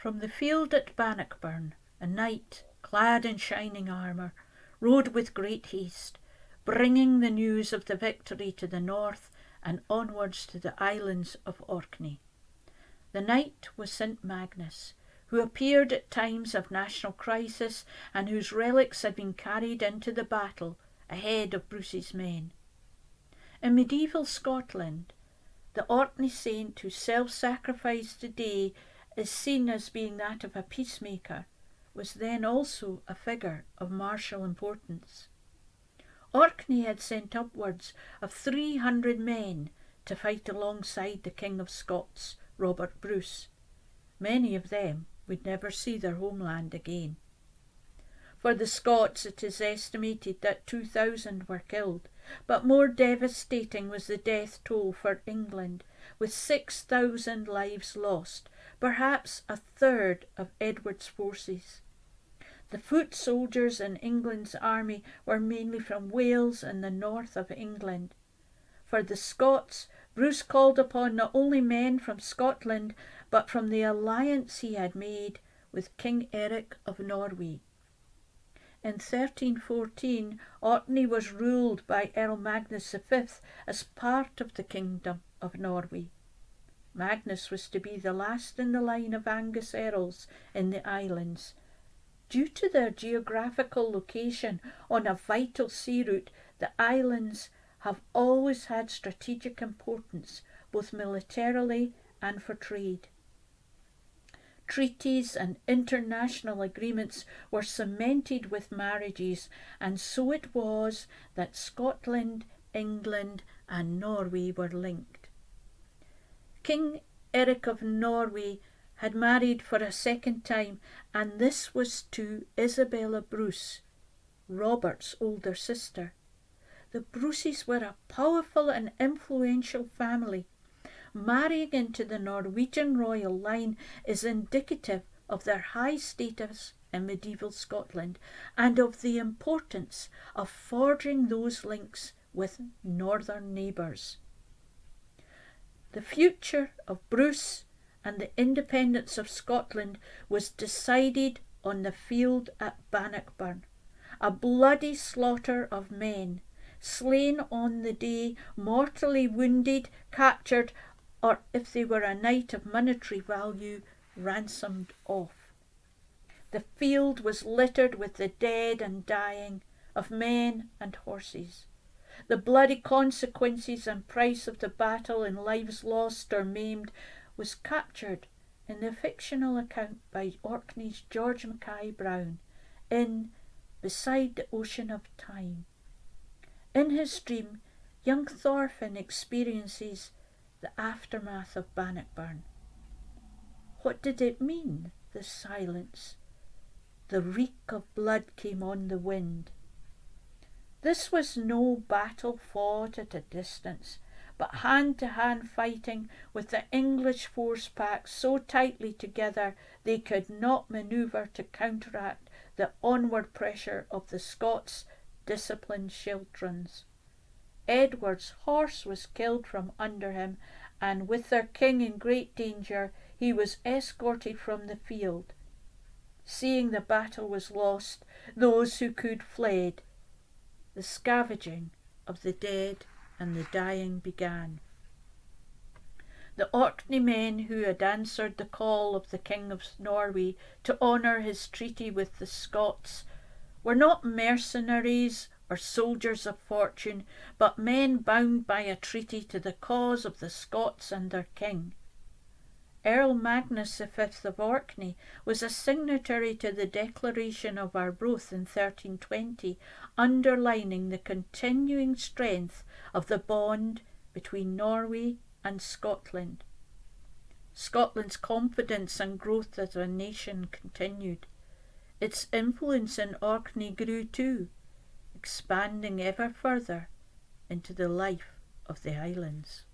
From the field at Bannockburn, a knight, clad in shining armour, rode with great haste, bringing the news of the victory to the north and onwards to the islands of Orkney. The knight was St. Magnus, who appeared at times of national crisis and whose relics had been carried into the battle ahead of Bruce's men. In medieval Scotland, the Orkney saint whose self-sacrifice today is seen as being that of a peacemaker was then also a figure of martial importance. Orkney had sent upwards of 300 men to fight alongside the King of Scots, Robert Bruce. Many of them would never see their homeland again. For the Scots it is estimated that 2,000 were killed, but more devastating was the death toll for England, with 6,000 lives lost, perhaps a third of Edward's forces. The foot soldiers in England's army were mainly from Wales and the north of England. For the Scots, Bruce called upon not only men from Scotland, but from the alliance he had made with King Eric of Norway. In 1314, Orkney was ruled by Earl Magnus V as part of the Kingdom of Norway. Magnus was to be the last in the line of Angus Earls in the islands. Due to their geographical location on a vital sea route, the islands have always had strategic importance, both militarily and for trade. Treaties and international agreements were cemented with marriages, and so it was that Scotland, England and Norway were linked. King Eric of Norway had married for a second time, and this was to Isabella Bruce, Robert's older sister. The Bruces were a powerful and influential family. Marrying into the Norwegian royal line is indicative of their high status in medieval Scotland and of the importance of forging those links with northern neighbours. The future of Bruce and the independence of Scotland was decided on the field at Bannockburn, a bloody slaughter of men, slain on the day, mortally wounded, captured, or if they were a knight of monetary value, ransomed off. The field was littered with the dead and dying of men and horses. The bloody consequences and price of the battle in lives lost or maimed was captured in the fictional account by Orkney's George Mackay Brown in Beside the Ocean of Time. In his dream, young Thorfinn experiences the aftermath of Bannockburn. What did it mean, the silence? The reek of blood came on the wind. This was no battle fought at a distance, but hand-to-hand fighting with the English force packed so tightly together they could not manoeuvre to counteract the onward pressure of the Scots' disciplined schiltrons. Edward's horse was killed from under him, and with their king in great danger, he was escorted from the field. Seeing the battle was lost, those who could fled. The scavenging of the dead and the dying began. The Orkney men who had answered the call of the King of Norway to honour his treaty with the Scots were not mercenaries or soldiers of fortune, but men bound by a treaty to the cause of the Scots and their king. Earl Magnus V of Orkney was a signatory to the Declaration of Arbroath in 1320, underlining the continuing strength of the bond between Norway and Scotland. Scotland's confidence and growth as a nation continued. Its influence in Orkney grew too, expanding ever further into the life of the islands.